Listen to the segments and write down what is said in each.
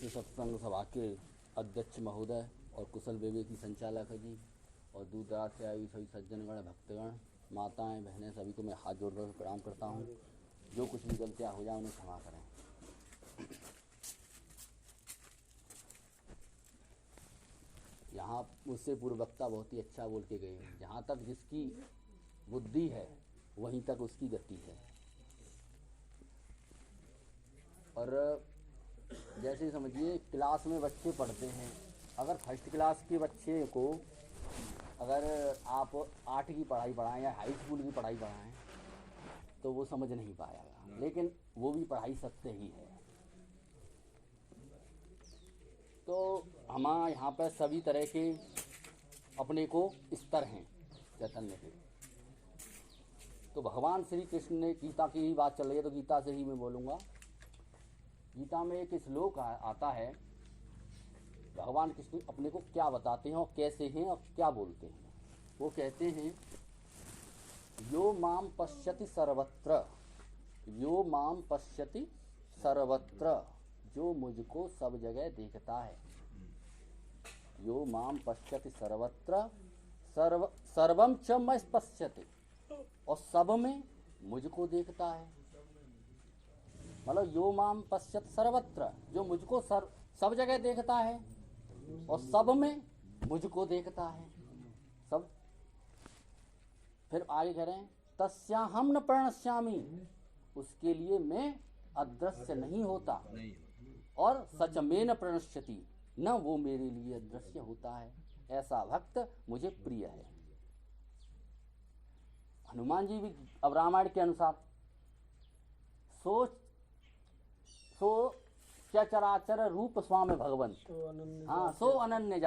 विश्व सत्संग सभा के अध्यक्ष महोदय और कुशल विवेकी संचालक जी और दूर दराज से आई सभी सज्जनगण, भक्तगण, माताएं, बहनें, सभी को मैं हाथ जोड़कर प्रणाम करता हूँ। जो कुछ भी गलतियाँ हो जाए उन्हें क्षमा करें। यहाँ मुझसे पूर्व वक्ता बहुत ही अच्छा बोल के गए। जहाँ तक जिसकी बुद्धि है वहीं तक उसकी गति है। और जैसे समझिए क्लास में बच्चे पढ़ते हैं, अगर फर्स्ट क्लास के बच्चे को अगर आप 8 की पढ़ाई पढ़ाएं या हाई स्कूल की पढ़ाई पढ़ाएं तो वो समझ नहीं पाएगा, लेकिन वो भी पढ़ाई सत्य ही है। तो हमारे यहाँ पर सभी तरह के अपने को स्तर हैं चैतन्य के। तो भगवान श्री कृष्ण ने, गीता की ही बात चल रही है तो गीता से ही मैं बोलूँगा। गीता में एक श्लोक आता है, भगवान कृष्ण अपने को क्या बताते हैं और कैसे हैं और क्या बोलते हैं। वो कहते हैं, यो माम पश्यति सर्वत्र, यो माम पश्यति सर्वत्र, जो मुझको सब जगह देखता है। यो माम पश्यति सर्वत्र, सर्वम च मयि पश्यति, और सब में मुझको देखता है। मतलब यो माम पश्यति सर्वत्र, जो मुझको सब जगह देखता है और सब में मुझको देखता है सब। फिर आगे कह रहे हैं, तस्याहम न प्रणश्यामि, उसके लिए मैं अदृश्य नहीं होता, और सच में न प्रणश्यति, न वो मेरे लिए अदृश्य होता है। ऐसा भक्त मुझे प्रिय है। हनुमान जी भी अब रामायण के अनुसार सो चराचर रूप स्वामी भगवंत, हाँ, सो अनन्य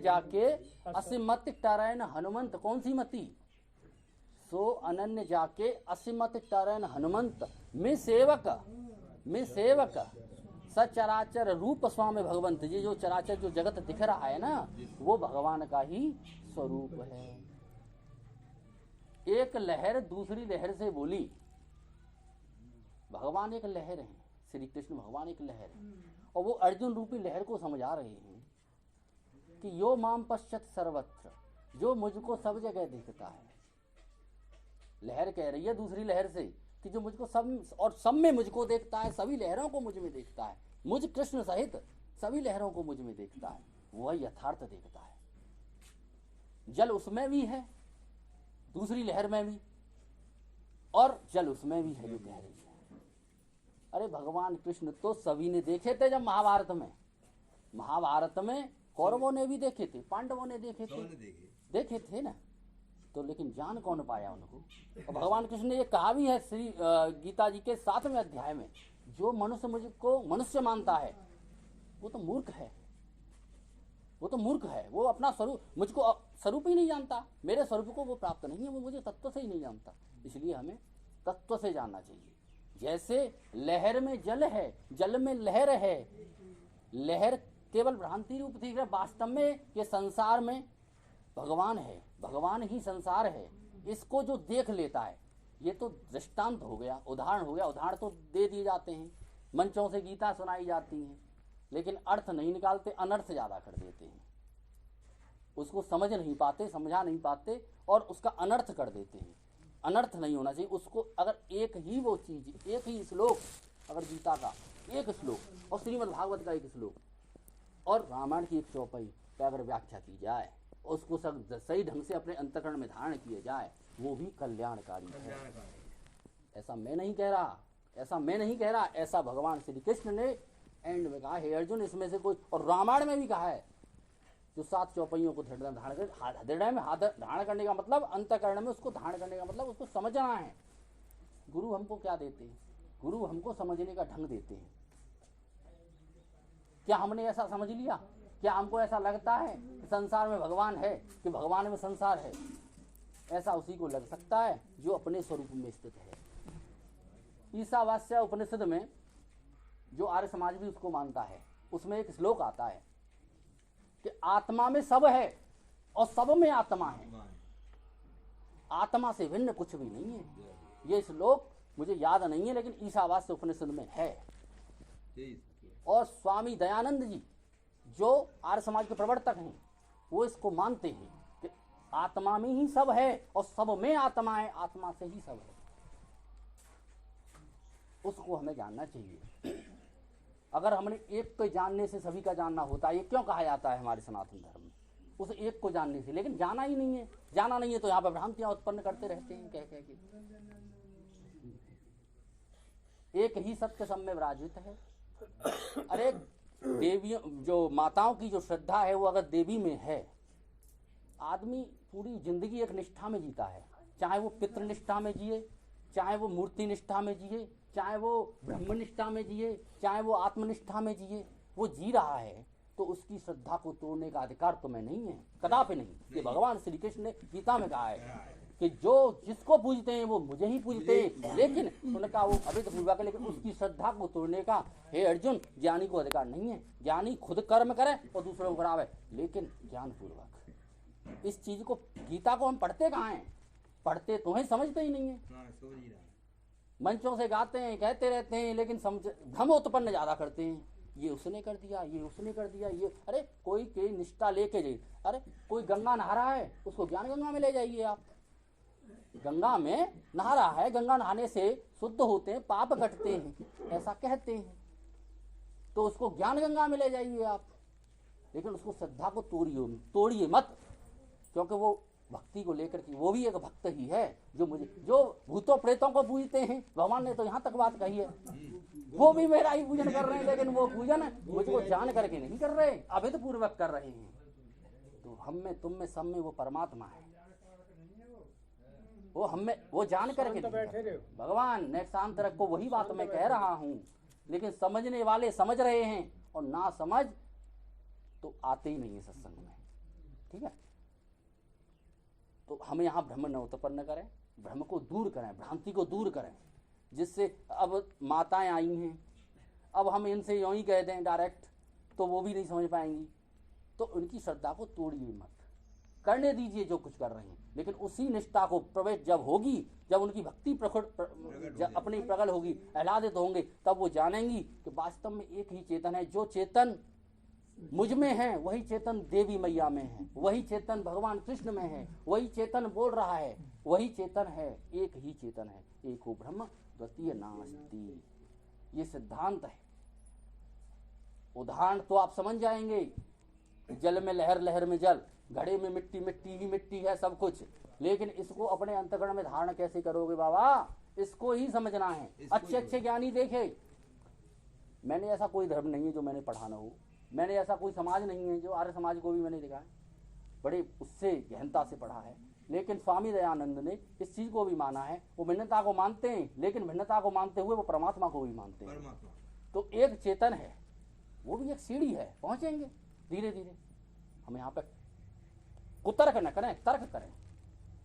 जाके असीमत टरैन हनुमंत। कौन सी मति? सो अनन्य जाके असीमत टरैन हनुमंत, में सेवक सचराचर रूप स्वामी भगवंत। ये जो चराचर जो जगत दिख रहा है ना, वो भगवान का ही स्वरूप है। एक लहर दूसरी लहर से बोली। भगवान एक लहर है, श्री कृष्ण भगवान एक लहर है, और वो अर्जुन रूपी लहर को समझा रहे हैं कि यो माम पश्यत सर्वत्र, जो मुझको सब जगह देखता है। लहर कह रही है दूसरी लहर से कि जो मुझको सब में मुझको देखता है, सभी लहरों को मुझ में देखता है, मुझ कृष्ण सहित सभी लहरों को मुझ में देखता है, वह यथार्थ देखता है। जल उसमें भी है, दूसरी लहर में भी, और जल उसमें भी है जो कह रही है। अरे भगवान कृष्ण तो सभी ने देखे थे। जब महाभारत में कौरवों ने भी देखे थे, पांडवों ने देखे थे ना, तो लेकिन जान कौन पाया उनको। और भगवान कृष्ण ने ये कहा भी है श्री गीता जी के 7वें अध्याय में, जो मनुष्य मुझको मनुष्य मानता है वो तो मूर्ख है, वो अपना स्वरूप, मुझको स्वरूप ही नहीं जानता, मेरे स्वरूप को वो प्राप्त नहीं है, वो मुझे तत्व से ही नहीं जानता। इसलिए हमें तत्व से जानना चाहिए। जैसे लहर में जल है, जल में लहर है, लहर केवल भ्रांति रूप दिख रहा है, वास्तव में ये संसार में भगवान है, भगवान ही संसार है। इसको जो देख लेता है, ये तो दृष्टांत हो गया, उदाहरण हो गया। उदाहरण तो दे दिए जाते हैं, मंचों से गीता सुनाई जाती है, लेकिन अर्थ नहीं निकालते, अनर्थ ज्यादा कर देते हैं। उसको समझ नहीं पाते, समझा नहीं पाते, और उसका अनर्थ कर देते हैं। अनर्थ नहीं होना चाहिए उसको। अगर एक ही वो चीज, एक ही श्लोक, अगर गीता का एक श्लोक और श्रीमद् भागवत का एक श्लोक और रामायण की एक चौपाई पर अगर व्याख्या की जाए, उसको सही ढंग से अपने अंतःकरण में धारण किया जाए, वो भी कल्याणकारी है। ऐसा मैं नहीं कह रहा, ऐसा भगवान श्री कृष्ण ने एंड में कहा, हे अर्जुन, इसमें से कोई, और रामायण में भी कहा है, जो 7 चौपाइयों को हृदय में हाथ धारण करने का मतलब, अंतःकरण में उसको धारण करने का मतलब उसको समझना है। गुरु हमको क्या देते हैं? गुरु हमको समझने का ढंग देते हैं। क्या हमने ऐसा समझ लिया? क्या हमको ऐसा लगता है कि संसार में भगवान है, कि भगवान में संसार है? ऐसा उसी को लग सकता है जो अपने स्वरूप में स्थित है। ईशावास्य उपनिषद में जो आर्य समाज भी उसको मानता है, उसमें एक श्लोक आता है कि आत्मा में सब है और सब में आत्मा है, आत्मा से भिन्न कुछ भी नहीं है। ये श्लोक मुझे याद नहीं है, लेकिन ईशावास्य उपनिषद में है। और स्वामी दयानंद जी जो आर्य समाज के प्रवर्तक हैं वो इसको मानते हैं कि आत्मा में ही सब है और सब में आत्मा है, आत्मा से ही सब है। उसको हमें जानना चाहिए। अगर हमने एक को जानने से सभी का जानना होता है, ये क्यों कहा जाता है हमारे सनातन धर्म में, उस एक को जानने से, लेकिन जाना ही नहीं है। जाना नहीं है तो यहाँ पर भ्रांतियां उत्पन्न करते रहते हैं कह कह के। एक ही सत्य सब में विराजित है। अरे देवियों जो माताओं की जो श्रद्धा है वो अगर देवी में है, आदमी पूरी जिंदगी एक निष्ठा में जीता है, चाहे वो पितृनिष्ठा में जिए, चाहे वो मूर्ति निष्ठा में जिए, चाहे वो ब्रह्मनिष्ठा में जिए, चाहे वो आत्मनिष्ठा में जिए, वो जी रहा है तो उसकी श्रद्धा को तोड़ने का अधिकार तुम्हें नहीं है, कदापि नहीं। ये भगवान श्री कृष्ण ने गीता में कहा है कि जो जिसको पूजते हैं वो मुझे ही पूजते हैं, लेकिन उनका वो अवैध पूर्वक है, लेकिन उसकी श्रद्धा को तोड़ने का हे अर्जुन ज्ञानी को अधिकार नहीं है। ज्ञानी खुद कर्म करे और दूसरों को करावे, लेकिन ज्ञान पूर्वक। इस चीज को, गीता को हम पढ़ते कहाँ हैं? पढ़ते तो हैं, समझते ही नहीं है। मंचों से गाते हैं, कहते रहते हैं, लेकिन समझ भ्रम उत्पन्न ज्यादा करते हैं। ये उसने कर दिया, ये उसने कर दिया, ये अरे कोई के निष्ठा लेके जाइए। अरे कोई गंगा नहा रहा है, उसको ज्ञान गंगा में ले जाइए। आप गंगा में नहा रहा है, गंगा नहाने से शुद्ध होते हैं, पाप कटते हैं, ऐसा कहते हैं, तो उसको ज्ञान गंगा में ले जाइए आप। लेकिन उसको श्रद्धा को तोड़िए मत, क्योंकि वो भक्ति को लेकर के वो भी एक भक्त ही है। जो भूतों प्रेतों को पूजते हैं, भगवान ने तो यहाँ तक बात कही है, वो भी मेरा ही पूजन कर रहे हैं, लेकिन वो पूजन मुझको जान करके नहीं कर रहे, अवैध पूर्वक कर रहे हैं। तो हम में, तुम में, सब में वो परमात्मा है, वो हम में, वो जान करके नहीं। भगवान ने शांत रखो, वही बात मैं कह रहा हूँ। लेकिन समझने वाले समझ रहे हैं और ना समझ तो आते ही नहीं है सत्संग में। ठीक है, तो हमें यहाँ भ्रम न उत्पन्न करें, भ्रम को दूर करें, भ्रांति को दूर करें, जिससे अब माताएं आई हैं, अब हम इनसे यूं ही कह दें डायरेक्ट तो वो भी नहीं समझ पाएंगी। तो उनकी श्रद्धा को तोड़िए मत, करने दीजिए जो कुछ कर रहे हैं, लेकिन उसी निष्ठा को प्रवेश जब होगी, जब उनकी भक्ति अपनी प्रगल होगी, आह्लादित होंगे, तब वो जानेंगी कि वास्तव में एक ही चेतन है। जो चेतन मुझ में है वही चेतन देवी मैया में है, वही चेतन भगवान कृष्ण में है, वही चेतन बोल रहा है, वही चेतन है, एक ही चेतन है, एको ब्रह्म द्वितीय नास्ति। ये सिद्धांत है। उदाहरण तो आप समझ जाएंगे, जल में लहर, लहर में जल, घड़े में मिट्टी, मिट्टी ही मिट्टी है सब कुछ, लेकिन इसको अपने अंतःकरण में धारण कैसे करोगे बाबा? इसको ही समझना है। अच्छे अच्छे ज्ञानी देखे, मैंने ऐसा कोई धर्म नहीं है जो मैंने पढ़ा ना हो, मैंने ऐसा कोई समाज नहीं है, जो आर्य समाज को भी मैंने देखा है, बड़े उससे गहनता से पढ़ा है, लेकिन स्वामी दयानंद ने इस चीज को भी माना है। वो भिन्नता को मानते हैं, लेकिन भिन्नता को मानते हुए वो परमात्मा को भी मानते हैं। तो एक चेतन है, वो भी एक सीढ़ी है, पहुंचेंगे धीरे धीरे। हम यहाँ पर कुतर्क न करें, तर्क करें,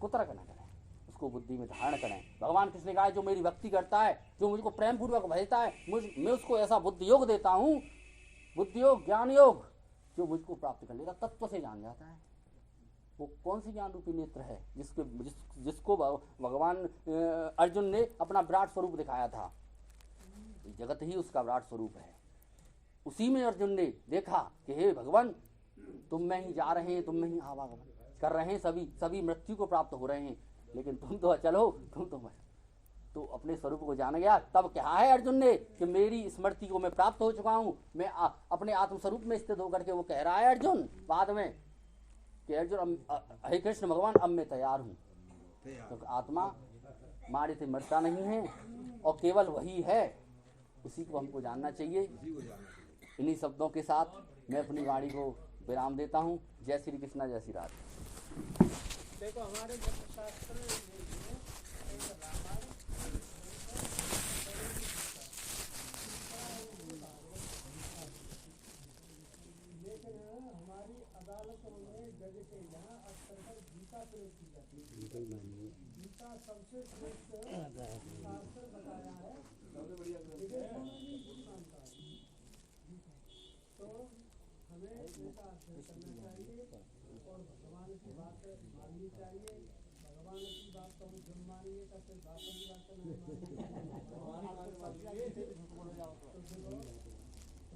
कुतर्क न करें, उसको बुद्धि में धारण करें। भगवान कृष्ण ने कहा जो मेरी भक्ति करता है, जो मुझको प्रेम पूर्वक भजता है, मैं उसको ऐसा बुद्धि योग देता हूँ, बुद्धि योग, ज्ञान योग, जो मुझको प्राप्त कर लेगा, तत्व से जान जाता है। वो कौन सी ज्ञान रूपी नेत्र है जिसको भगवान अर्जुन ने अपना विराट स्वरूप दिखाया था। जगत ही उसका विराट स्वरूप है। उसी में अर्जुन ने देखा कि हे भगवान, तुम में ही जा रहे हैं, तुम में ही आवागमन कर रहे हैं, सभी मृत्यु को प्राप्त हो रहे हैं, लेकिन तुम तो चलो, तुम तो अपने स्वरूप को जान गया। तब कहा है अर्जुन ने कि मेरी स्मृति को मैं प्राप्त हो चुका हूं, मैं अपने आत्म स्वरूप में स्थित होकर के, वो कह रहा है अर्जुन बाद में कि अर्जुन हे कृष्ण भगवान, अब मैं तैयार हूं, क्योंकि आत्मा मारे से मरता नहीं है और केवल वही है, उसी को हमको जानना चाहिए। इन्हीं शब्दों के साथ मैं अपनी वाणी को विराम देता हूँ। जय श्री कृष्णा, जय श्री राधे। देखो हमारे शास्त्र हमारी अदालतों में जज के यहाँ अक्सर गीता प्रयोग की जाती है। गीता सबसे श्रेष्ठ शास्त्र बताया है, तो हमें ऐसा अध्ययन करना चाहिए और भगवान की बात माननी चाहिए। भगवान की बात तो हम क्यों मानेंगे, तो बातों की बात तो नहीं मानेंगे।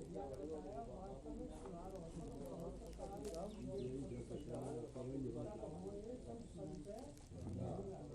क्रिया ने बताया वास्तविक सुधार अवसर बहुत प्रकार होने सब संशय